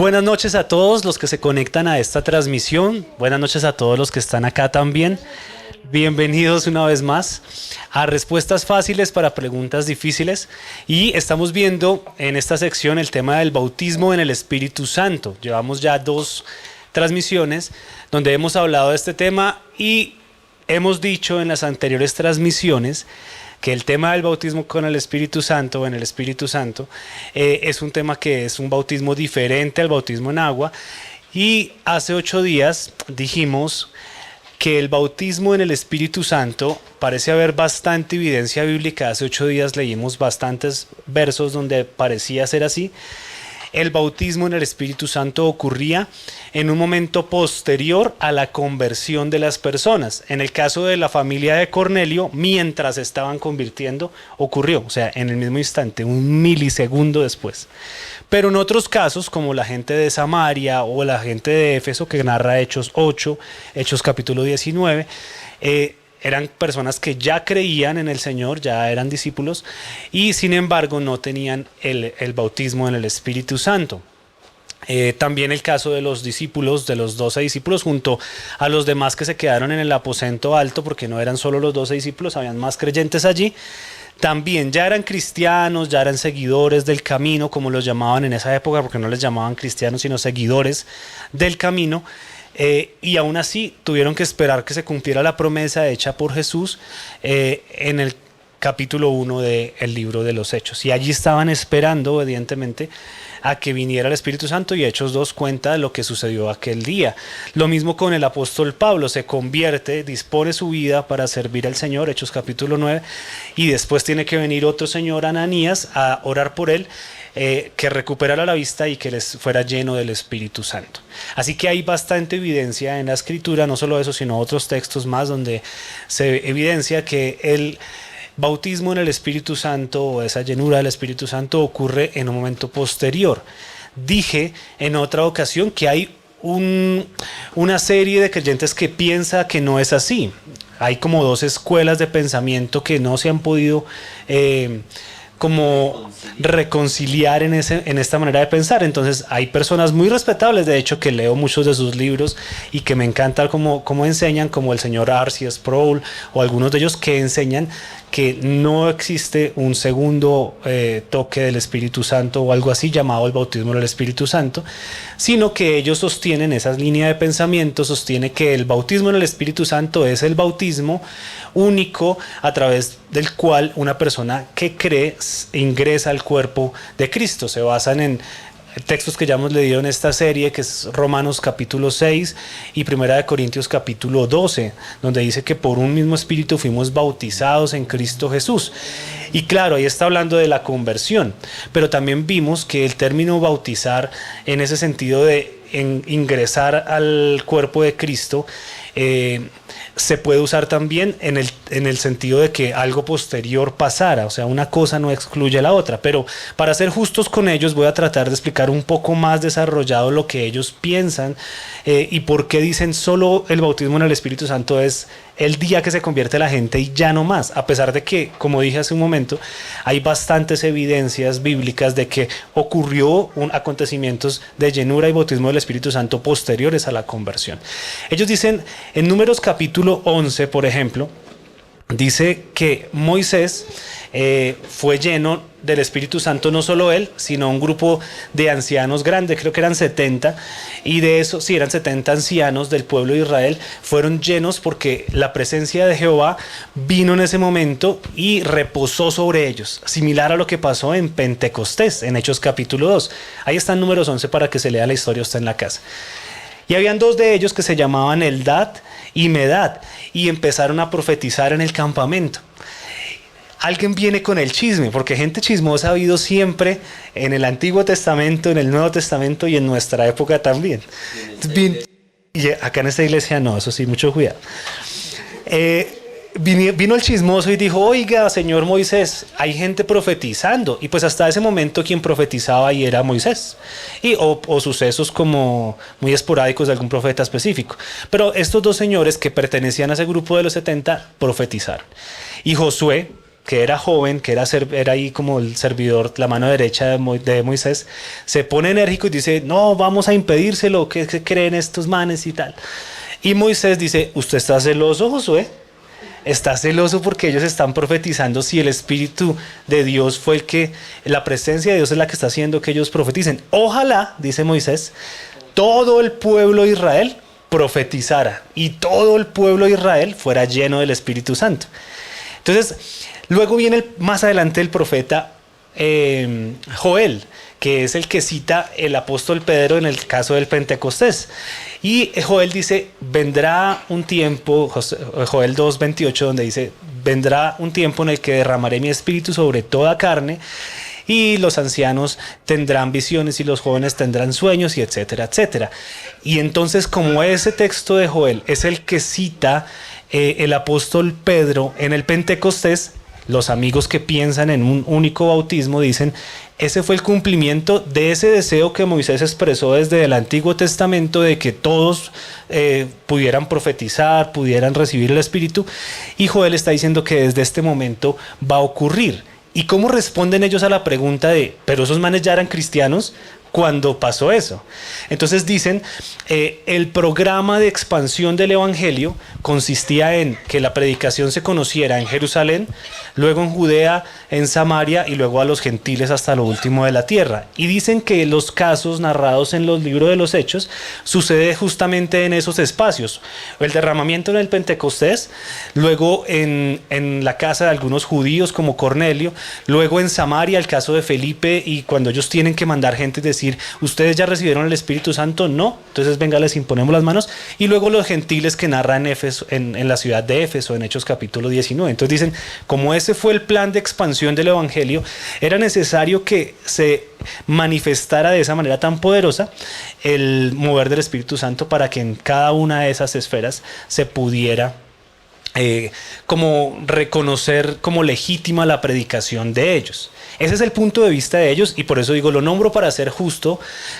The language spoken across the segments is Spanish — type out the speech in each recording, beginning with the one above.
Buenas noches a todos los que se conectan a esta transmisión. Buenas noches a todos los que están acá también. Bienvenidos una vez más a Respuestas Fáciles para Preguntas Difíciles. Y estamos viendo en esta sección el tema del bautismo en el Espíritu Santo. Llevamos ya 2 transmisiones donde hemos hablado de este tema y hemos dicho en las anteriores transmisiones que el tema del bautismo con el Espíritu Santo, o en el Espíritu Santo, es un tema que es un bautismo diferente al bautismo en agua. Y hace 8 días dijimos que el bautismo en el Espíritu Santo parece haber bastante evidencia bíblica. Hace 8 días leímos bastantes versos donde parecía ser así. El bautismo en el Espíritu Santo ocurría en un momento posterior a la conversión de las personas. En el caso de la familia de Cornelio, mientras estaban convirtiendo, ocurrió, o sea, en el mismo instante, un milisegundo después. Pero en otros casos, como la gente de Samaria o la gente de Éfeso, que narra Hechos 8, Hechos capítulo 19, eran personas que ya creían en el Señor, ya eran discípulos, y sin embargo no tenían el bautismo en el Espíritu Santo. También el caso de los discípulos, de los 12 discípulos, junto a los demás que se quedaron en el aposento alto, porque no eran solo los 12 discípulos, habían más creyentes allí. También ya eran cristianos, ya eran seguidores del camino, como los llamaban en esa época, porque no les llamaban cristianos, sino seguidores del camino. Y aún así tuvieron que esperar que se cumpliera la promesa hecha por Jesús en el capítulo 1 del libro de los Hechos. Y allí estaban esperando, obedientemente, a que viniera el Espíritu Santo, y Hechos 2 cuenta de lo que sucedió aquel día. Lo mismo con el apóstol Pablo, se convierte, dispone su vida para servir al Señor, Hechos capítulo 9, y después tiene que venir otro señor, Ananías, a orar por él, que recuperara la vista y que les fuera lleno del Espíritu Santo. Así que hay bastante evidencia en la Escritura, no solo eso, sino otros textos más donde se evidencia que el bautismo en el Espíritu Santo, o esa llenura del Espíritu Santo, ocurre en un momento posterior. Dije en otra ocasión que hay una serie de creyentes que piensa que no es así. Hay como 2 escuelas de pensamiento que no se han podido como reconciliar en esta manera de pensar. Entonces hay personas muy respetables, de hecho, que leo muchos de sus libros y que me encanta cómo enseñan, como el señor R.C. Sproul o algunos de ellos, que enseñan que no existe un segundo toque del Espíritu Santo o algo así llamado el bautismo del Espíritu Santo, sino que ellos sostienen, esa línea de pensamiento sostiene que el bautismo en el Espíritu Santo es el bautismo único a través del cual una persona que cree ingresa al cuerpo de Cristo. Se basan en textos que ya hemos leído en esta serie, que es Romanos capítulo 6 y Primera de Corintios capítulo 12, donde dice que por un mismo espíritu fuimos bautizados en Cristo Jesús. Y claro, ahí está hablando de la conversión, pero también vimos que el término bautizar, en ese sentido de ingresar al cuerpo de Cristo, se puede usar también en el sentido de que algo posterior pasara, o sea, una cosa no excluye a la otra. Pero para ser justos con ellos, voy a tratar de explicar un poco más desarrollado lo que ellos piensan y por qué dicen solo el bautismo en el Espíritu Santo es el día que se convierte la gente y ya no más, a pesar de que, como dije hace un momento, hay bastantes evidencias bíblicas de que ocurrió acontecimientos de llenura y bautismo del Espíritu Santo posteriores a la conversión. Ellos dicen en Números capítulo 11, por ejemplo, dice que Moisés fue lleno del Espíritu Santo, no solo él, sino un grupo de ancianos grandes, creo que eran 70, y de eso, sí, eran 70 ancianos del pueblo de Israel, fueron llenos porque la presencia de Jehová vino en ese momento y reposó sobre ellos, similar a lo que pasó en Pentecostés, en Hechos capítulo 2. Ahí está en Números 11 para que se lea la historia, está en la casa. Y habían 2 de ellos que se llamaban Eldad y Medad, y empezaron a profetizar en el campamento. Alguien viene con el chisme, porque gente chismosa ha habido siempre en el Antiguo Testamento, en el Nuevo Testamento y en nuestra época también. Y acá en esta iglesia no, eso sí, mucho cuidado. Vino el chismoso y dijo: oiga, señor Moisés, hay gente profetizando. Y pues hasta ese momento quien profetizaba ahí era Moisés, o sucesos como muy esporádicos de algún profeta específico. Pero estos 2 señores que pertenecían a ese grupo de los 70 profetizaron. Y Josué, que era joven, que era ahí como el servidor, la mano derecha de Moisés, se pone enérgico y dice, no, vamos a impedírselo, ¿qué creen estos manes y tal? Y Moisés dice, ¿usted está celoso, Josué? Está celoso porque ellos están profetizando si el Espíritu de Dios fue la presencia de Dios es la que está haciendo que ellos profeticen. Ojalá, dice Moisés, todo el pueblo de Israel profetizara y todo el pueblo de Israel fuera lleno del Espíritu Santo. Entonces, luego viene más adelante el profeta Joel, que es el que cita el apóstol Pedro en el caso del Pentecostés. Y Joel dice, vendrá un tiempo, Joel 2:28, donde dice, vendrá un tiempo en el que derramaré mi espíritu sobre toda carne, y los ancianos tendrán visiones y los jóvenes tendrán sueños, y etcétera, etcétera. Y entonces, como ese texto de Joel es el que cita el apóstol Pedro en el Pentecostés, los amigos que piensan en un único bautismo dicen, ese fue el cumplimiento de ese deseo que Moisés expresó desde el Antiguo Testamento de que todos pudieran profetizar, pudieran recibir el Espíritu, y Joel está diciendo que desde este momento va a ocurrir. ¿Y cómo responden ellos a la pregunta de, pero esos manes ya eran cristianos cuando pasó eso? Entonces dicen, el programa de expansión del Evangelio consistía en que la predicación se conociera en Jerusalén, luego en Judea, en Samaria y luego a los gentiles hasta lo último de la tierra. Y dicen que los casos narrados en los libros de los Hechos sucede justamente en esos espacios. El derramamiento en el Pentecostés, luego en la casa de algunos judíos como Cornelio, luego en Samaria el caso de Felipe y cuando ellos tienen que mandar gente y decir, ¿ustedes ya recibieron el Espíritu Santo? No, entonces venga, les imponemos las manos. Y luego los gentiles que narra en Éfeso, en la ciudad de Éfeso, en Hechos capítulo 19. Entonces dicen, como ese fue el plan de expansión del Evangelio, era necesario que se manifestara de esa manera tan poderosa el mover del Espíritu Santo para que en cada una de esas esferas se pudiera como reconocer como legítima la predicación de ellos. Ese es el punto de vista de ellos y por eso digo, lo nombro para ser justo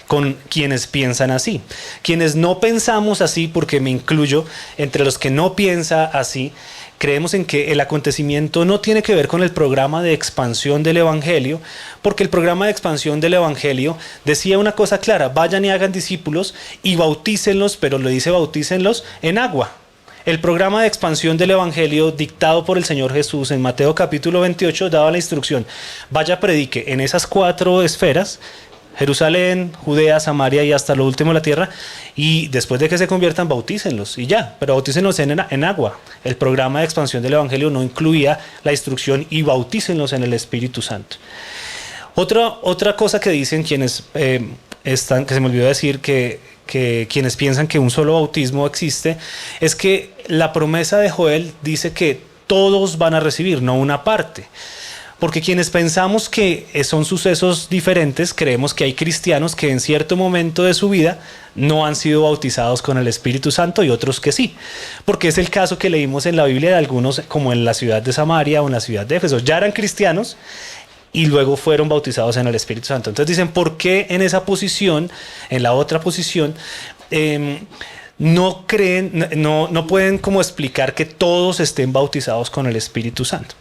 con quienes piensan así. Quienes no pensamos así, porque me incluyo entre los que no piensa así, creemos en que el acontecimiento no tiene que ver con el programa de expansión del Evangelio, porque el programa de expansión del Evangelio decía una cosa clara, vayan y hagan discípulos y bautícenlos, pero le dice bautícenlos en agua. El programa de expansión del Evangelio dictado por el Señor Jesús en Mateo capítulo 28 daba la instrucción, vaya predique en esas 4 esferas, Jerusalén, Judea, Samaria y hasta lo último de la tierra, y después de que se conviertan, bautícenlos y ya, pero bautícenlos en agua. El programa de expansión del Evangelio no incluía la instrucción y bautícenlos en el Espíritu Santo. Otra cosa que dicen quienes que se me olvidó decir que quienes piensan que un solo bautismo existe, es que la promesa de Joel dice que todos van a recibir, no una parte. Porque quienes pensamos que son sucesos diferentes, creemos que hay cristianos que en cierto momento de su vida no han sido bautizados con el Espíritu Santo y otros que sí. Porque es el caso que leímos en la Biblia de algunos, como en la ciudad de Samaria o en la ciudad de Éfeso. Ya eran cristianos y luego fueron bautizados en el Espíritu Santo. Entonces dicen, ¿por qué en esa posición, en la otra posición, no creen, no pueden como explicar que todos estén bautizados con el Espíritu Santo?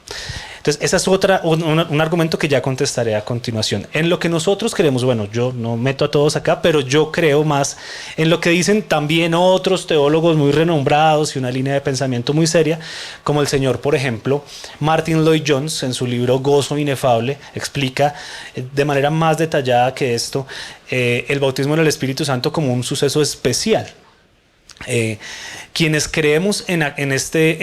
Entonces, ese es un argumento que ya contestaré a continuación. En lo que nosotros creemos, bueno, yo no meto a todos acá, pero yo creo más en lo que dicen también otros teólogos muy renombrados y una línea de pensamiento muy seria, como el señor, por ejemplo, Martin Lloyd-Jones, en su libro Gozo Inefable, explica de manera más detallada que esto, el bautismo en el Espíritu Santo como un suceso especial. Quienes creemos en este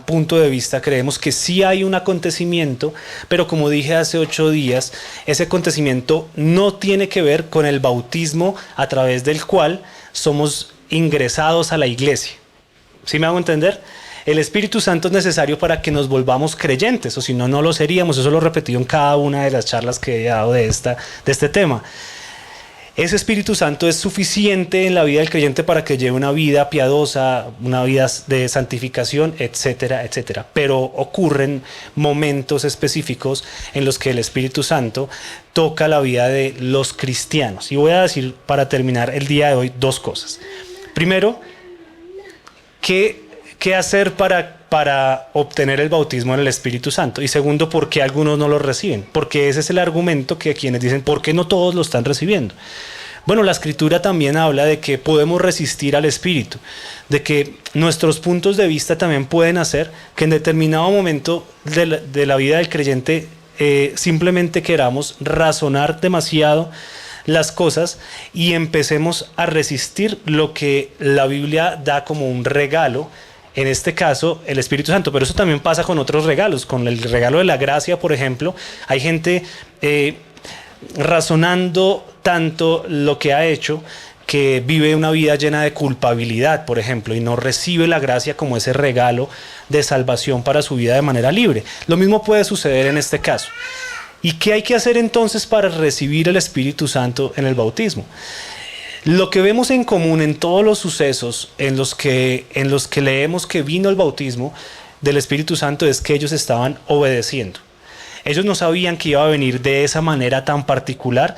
punto de vista, creemos que sí hay un acontecimiento, pero como dije hace 8 días, ese acontecimiento no tiene que ver con el bautismo a través del cual somos ingresados a la iglesia. ¿Sí me hago entender? El Espíritu Santo es necesario para que nos volvamos creyentes, o si no, no lo seríamos. Eso lo he repetido en cada una de las charlas que he dado de este tema. Ese Espíritu Santo es suficiente en la vida del creyente para que lleve una vida piadosa, una vida de santificación, etcétera, etcétera. Pero ocurren momentos específicos en los que el Espíritu Santo toca la vida de los cristianos. Y voy a decir, para terminar el día de hoy, 2 cosas. Primero, ¿qué hacer para obtener el bautismo en el Espíritu Santo? Y segundo, ¿por qué algunos no lo reciben? Porque ese es el argumento que quienes dicen, ¿por qué no todos lo están recibiendo? Bueno, la Escritura también habla de que podemos resistir al Espíritu, de que nuestros puntos de vista también pueden hacer que en determinado momento de la vida del creyente simplemente queramos razonar demasiado las cosas y empecemos a resistir lo que la Biblia da como un regalo, en este caso el Espíritu Santo. Pero eso también pasa con otros regalos, con el regalo de la gracia, por ejemplo. Hay gente razonando tanto lo que ha hecho que vive una vida llena de culpabilidad, por ejemplo, y no recibe la gracia como ese regalo de salvación para su vida de manera libre. Lo mismo puede suceder en este caso. ¿Y qué hay que hacer entonces para recibir el Espíritu Santo en el bautismo? Lo que vemos en común en todos los sucesos en los que leemos que vino el bautismo del Espíritu Santo es que ellos estaban obedeciendo. Ellos no sabían que iba a venir de esa manera tan particular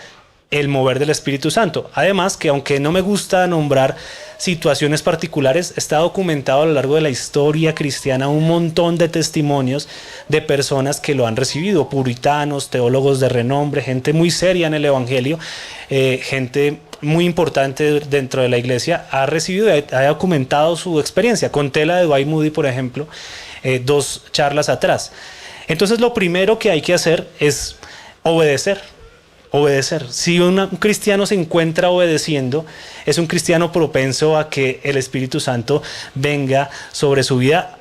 el mover del Espíritu Santo. Además, que aunque no me gusta nombrar situaciones particulares, está documentado a lo largo de la historia cristiana un montón de testimonios de personas que lo han recibido, puritanos, teólogos de renombre, gente muy seria en el Evangelio, gente muy importante dentro de la iglesia, ha recibido y ha documentado su experiencia. Conté la de Dwight Moody, por ejemplo, 2 charlas atrás. Entonces, lo primero que hay que hacer es obedecer. Si un cristiano se encuentra obedeciendo, es un cristiano propenso a que el Espíritu Santo venga sobre su vida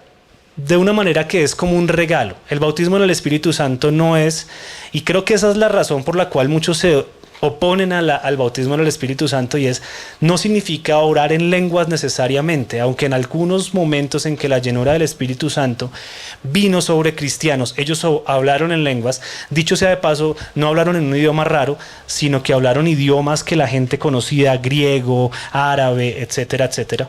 de una manera que es como un regalo. El bautismo en el Espíritu Santo no es, y creo que esa es la razón por la cual muchos se oponen al bautismo en el Espíritu Santo, y es, no significa orar en lenguas necesariamente, aunque en algunos momentos en que la llenura del Espíritu Santo vino sobre cristianos, ellos hablaron en lenguas. Dicho sea de paso, no hablaron en un idioma raro, sino que hablaron idiomas que la gente conocía, griego, árabe, etcétera, etcétera.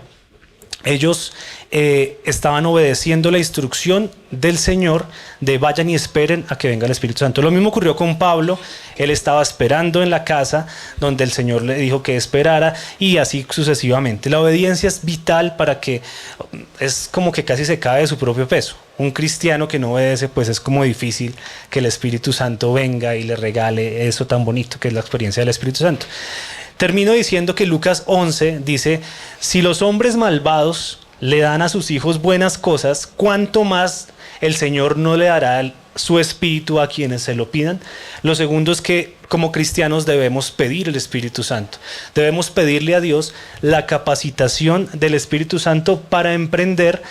Ellos estaban obedeciendo la instrucción del Señor de vayan y esperen a que venga el Espíritu Santo. Lo mismo ocurrió con Pablo. Él estaba esperando en la casa donde el Señor le dijo que esperara, y así sucesivamente. La obediencia es vital para que, es como que casi se cae de su propio peso. Un cristiano que no obedece, pues es como difícil que el Espíritu Santo venga y le regale eso tan bonito que es la experiencia del Espíritu Santo. Termino diciendo que Lucas 11 dice, si los hombres malvados le dan a sus hijos buenas cosas, ¿cuánto más el Señor no le dará su Espíritu a quienes se lo pidan? Lo segundo es que como cristianos debemos pedir el Espíritu Santo. Debemos pedirle a Dios la capacitación del Espíritu Santo para emprender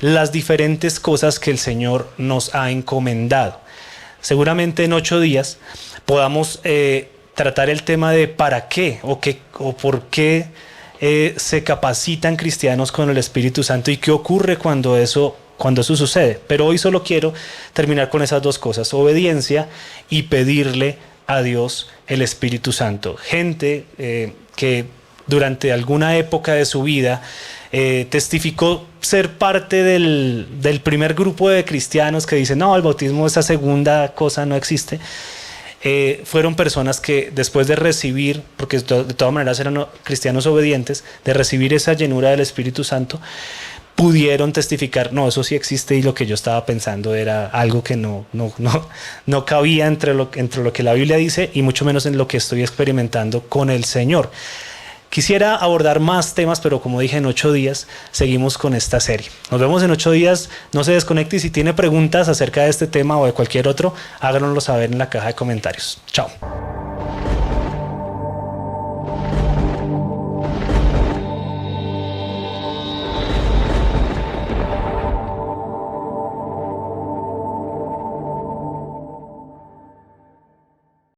las diferentes cosas que el Señor nos ha encomendado. Seguramente en 8 días podamos tratar el tema de para qué o por qué se capacitan cristianos con el Espíritu Santo y qué ocurre cuando eso sucede. Pero hoy solo quiero terminar con esas 2 cosas: obediencia y pedirle a Dios el Espíritu Santo. Gente que durante alguna época de su vida testificó ser parte del primer grupo de cristianos que dicen, no, el bautismo, esa segunda cosa no existe. Fueron personas que después de recibir, porque de todas maneras eran cristianos obedientes, de recibir esa llenura del Espíritu Santo, pudieron testificar, no, eso sí existe, y lo que yo estaba pensando era algo que no cabía entre lo que la Biblia dice y mucho menos en lo que estoy experimentando con el Señor. Quisiera abordar más temas, pero como dije, en 8 días seguimos con esta serie. Nos vemos en 8 días. No se desconecte, y si tiene preguntas acerca de este tema o de cualquier otro, háganoslo saber en la caja de comentarios. Chao.